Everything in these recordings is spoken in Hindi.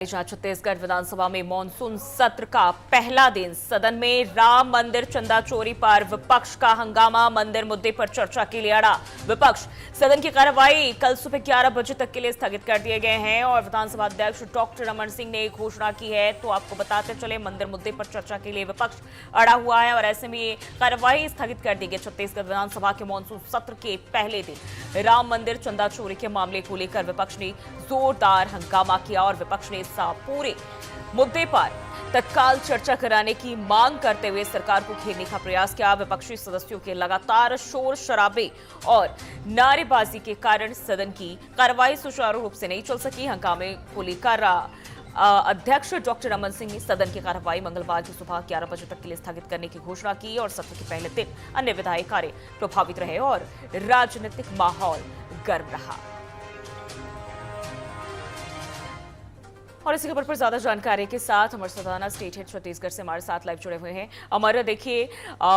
जहां छत्तीसगढ़ विधानसभा में मॉनसून सत्र का पहला दिन सदन में राम मंदिर चंदा चोरी पर विपक्ष का हंगामा। मंदिर मुद्दे पर चर्चा के लिए अड़ा विपक्ष। सदन की कार्यवाही कल सुबह 11 बजे तक के लिए स्थगित कर दिए गए हैं और विधानसभा अध्यक्ष डॉक्टर रमन सिंह ने घोषणा की है। तो आपको बताते चले, मंदिर मुद्दे पर चर्चा के लिए विपक्ष अड़ा हुआ है और ऐसे में ये कार्यवाही स्थगित कर दी गई। छत्तीसगढ़ विधानसभा के मॉनसून सत्र के पहले दिन राम मंदिर चंदा चोरी के मामले को लेकर विपक्ष ने जोरदार हंगामा किया और विपक्ष ने पूरे मुद्दे पर तत्काल चर्चा कराने की मांग करते हुए सरकार को घेरने का प्रयास किया। विपक्षी सदस्यों के लगातार शोर शराबे और नारेबाजी के कारण सदन की कार्यवाही सुचारू रूप से नहीं चल सकी। हंगामे को लेकर अध्यक्ष डॉक्टर रमन सिंह ने सदन की कार्यवाही मंगलवार की सुबह 11 बजे तक के लिए स्थगित करने की घोषणा की और सत्र के पहले दिन अन्य विधायी कार्य प्रभावित रहे और राजनीतिक माहौल गर्म रहा। और इसी खबर पर ज्यादा जानकारी के साथ अमर सदाना स्टेट हेड छत्तीसगढ़ से हमारे साथ लाइव जुड़े हुए हैं। अमर, देखिए,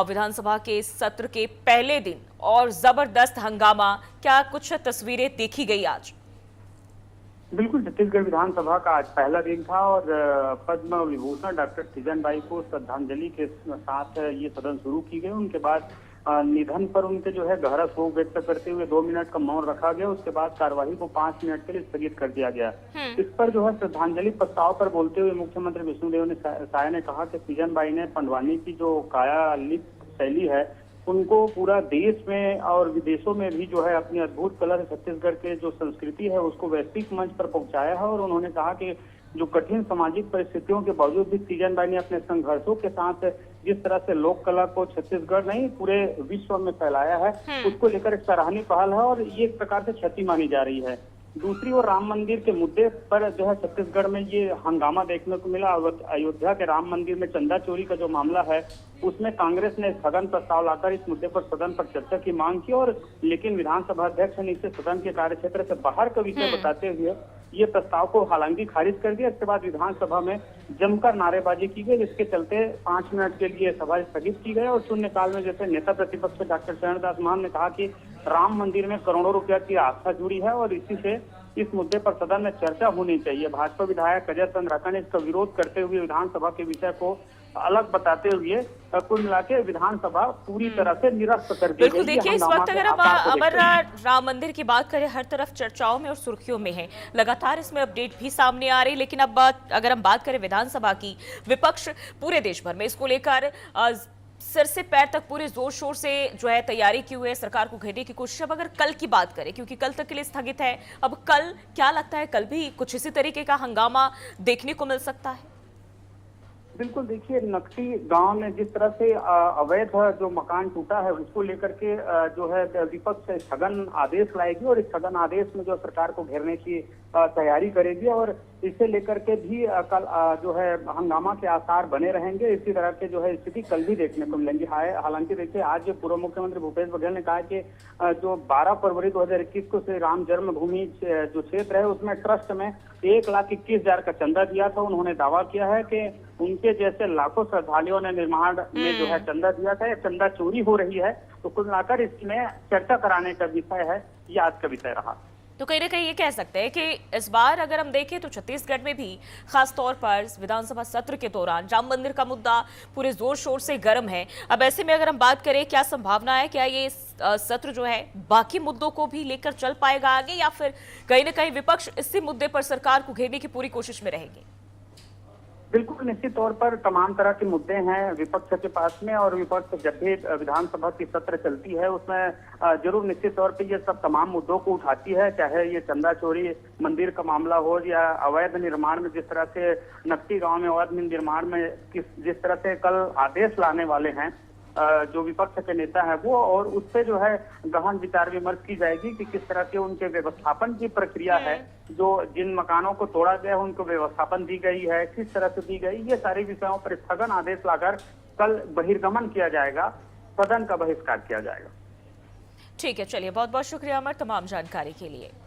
विधानसभा के सत्र के पहले दिन और जबरदस्त हंगामा, क्या कुछ तस्वीरें देखी गई आज? बिल्कुल, छत्तीसगढ़ विधानसभा का आज पहला दिन था और पद्म विभूषण डॉक्टर तीजन बाई को श्रद्धांजलि के साथ ये सदन शुरू की गई। उनके बाद निधन पर उनके गहरा शोक व्यक्त करते हुए 2 मिनट का मौन रखा गया। उसके बाद कार्यवाही को 5 मिनट के लिए स्थगित कर दिया गया। इस पर श्रद्धांजलि प्रस्ताव पर बोलते हुए मुख्यमंत्री विष्णुदेव साय ने कहा कि तीजन बाई ने पंडवानी की जो कायालिप शैली है उनको पूरा देश में और विदेशों में भी अपनी अद्भुत कला से छत्तीसगढ़ के जो संस्कृति है उसको वैश्विक मंच पर पहुंचाया है। और उन्होंने कहा कि जो कठिन सामाजिक परिस्थितियों के बावजूद भी तीजन बाई ने अपने संघर्षों के साथ जिस तरह से लोक कला को छत्तीसगढ़ नहीं पूरे विश्व में फैलाया है उसको लेकर एक सराहनीय पहल है और ये एक प्रकार से क्षति मानी जा रही है। दूसरी ओर राम मंदिर के मुद्दे पर छत्तीसगढ़ में ये हंगामा देखने को मिला। अयोध्या के राम मंदिर में चंदा चोरी का जो मामला है उसमें कांग्रेस ने स्थगन प्रस्ताव लाकर इस मुद्दे पर सदन पर चर्चा की मांग की और लेकिन विधानसभा अध्यक्ष ने इसे सदन के कार्यक्षेत्र से बाहर का विषय बताते हुए ये प्रस्ताव को हालांकि खारिज कर दिया। इसके बाद विधानसभा में जमकर नारेबाजी की गई, जिसके चलते 5 मिनट के लिए सभा स्थगित की गई और शून्यकाल में जैसे नेता प्रतिपक्ष डॉक्टर चरणदास महंत ने कहा कि राम मंदिर में करोड़ों रुपया की आस्था जुड़ी है और इसी से इस मुद्दे पर सदन में चर्चा होनी चाहिए। भाजपा विधायक अजय चंद्राकर ने इसका विरोध करते हुए विधानसभा के विषय को अलग बताते हुए कुल मिलाकर विधानसभा पूरी तरह से निरस्त कर दी गई। बिल्कुल, देखिए, इस वक्त अगर अमर राम मंदिर की बात करें, हर तरफ चर्चाओं में और सुर्खियों में है, लगातार इसमें अपडेट भी सामने आ रही। लेकिन अब अगर हम बात करें विधानसभा की, विपक्ष पूरे देश भर में इसको लेकर सिर से पैर तक पूरे जोर शोर से तैयारी की हुई है सरकार को घेरने की कोशिश। अब अगर कल की बात करें, क्योंकि कल तक के लिए स्थगित है, अब कल क्या लगता है, कल भी कुछ इसी तरीके का हंगामा देखने को मिल सकता है? बिल्कुल, देखिए, नकटी गांव में जिस तरह से अवैध जो मकान टूटा है उसको लेकर के विपक्ष स्थगन आदेश लाएगी और इस स्थगन आदेश में सरकार को घेरने की तैयारी करेगी और इसे लेकर के भी कल हंगामा के आसार बने रहेंगे। इसी तरह के स्थिति कल भी देखने को मिलेंगी। हालांकि देखिए, आज पूर्व मुख्यमंत्री भूपेश बघेल ने कहा कि जो 12 फरवरी 2021 को श्री राम जन्मभूमि जो क्षेत्र है उसमें ट्रस्ट में 1,21,000 का चंदा दिया था। उन्होंने दावा किया है कि उनके जैसे लाखों श्रद्धालुओं ने निर्माण में चंदा दिया था। चंदा चोरी हो रही है, तो कुल मिलाकर इसमें चर्चा कराने का विषय है, ये आज का विषय रहा। तो कहीं ना कहीं ये कह सकते हैं कि इस बार अगर हम देखें तो छत्तीसगढ़ में भी खास तौर पर विधानसभा सत्र के दौरान राम मंदिर का मुद्दा पूरे जोर शोर से गर्म है। अब ऐसे में अगर हम बात करें, क्या संभावना है, क्या ये सत्र बाकी मुद्दों को भी लेकर चल पाएगा आगे, या फिर कहीं ना कहीं विपक्ष इसी मुद्दे पर सरकार को घेरने की पूरी कोशिश में रहेंगे? बिल्कुल, निश्चित तौर पर तमाम तरह के मुद्दे हैं विपक्ष के पास में और विपक्ष जब भी विधानसभा की सत्र चलती है उसमें जरूर निश्चित तौर पे ये सब तमाम मुद्दों को उठाती है, चाहे ये चंदा चोरी मंदिर का मामला हो या अवैध निर्माण में जिस तरह से नकटी गांव में अवैध निर्माण में जिस तरह से कल आदेश लाने वाले हैं जो विपक्ष के नेता है वो, और उस पे गहन विचार विमर्श की जाएगी कि किस तरह के उनके व्यवस्थापन की प्रक्रिया है। जो जिन मकानों को तोड़ा गया उनको व्यवस्थापन दी गई है, किस तरह से दी गई, ये सारे विषयों पर स्थगन आदेश लाकर कल बहिर्गमन किया जाएगा, सदन का बहिष्कार किया जाएगा। ठीक है, चलिए, बहुत बहुत शुक्रिया अमर तमाम जानकारी के लिए।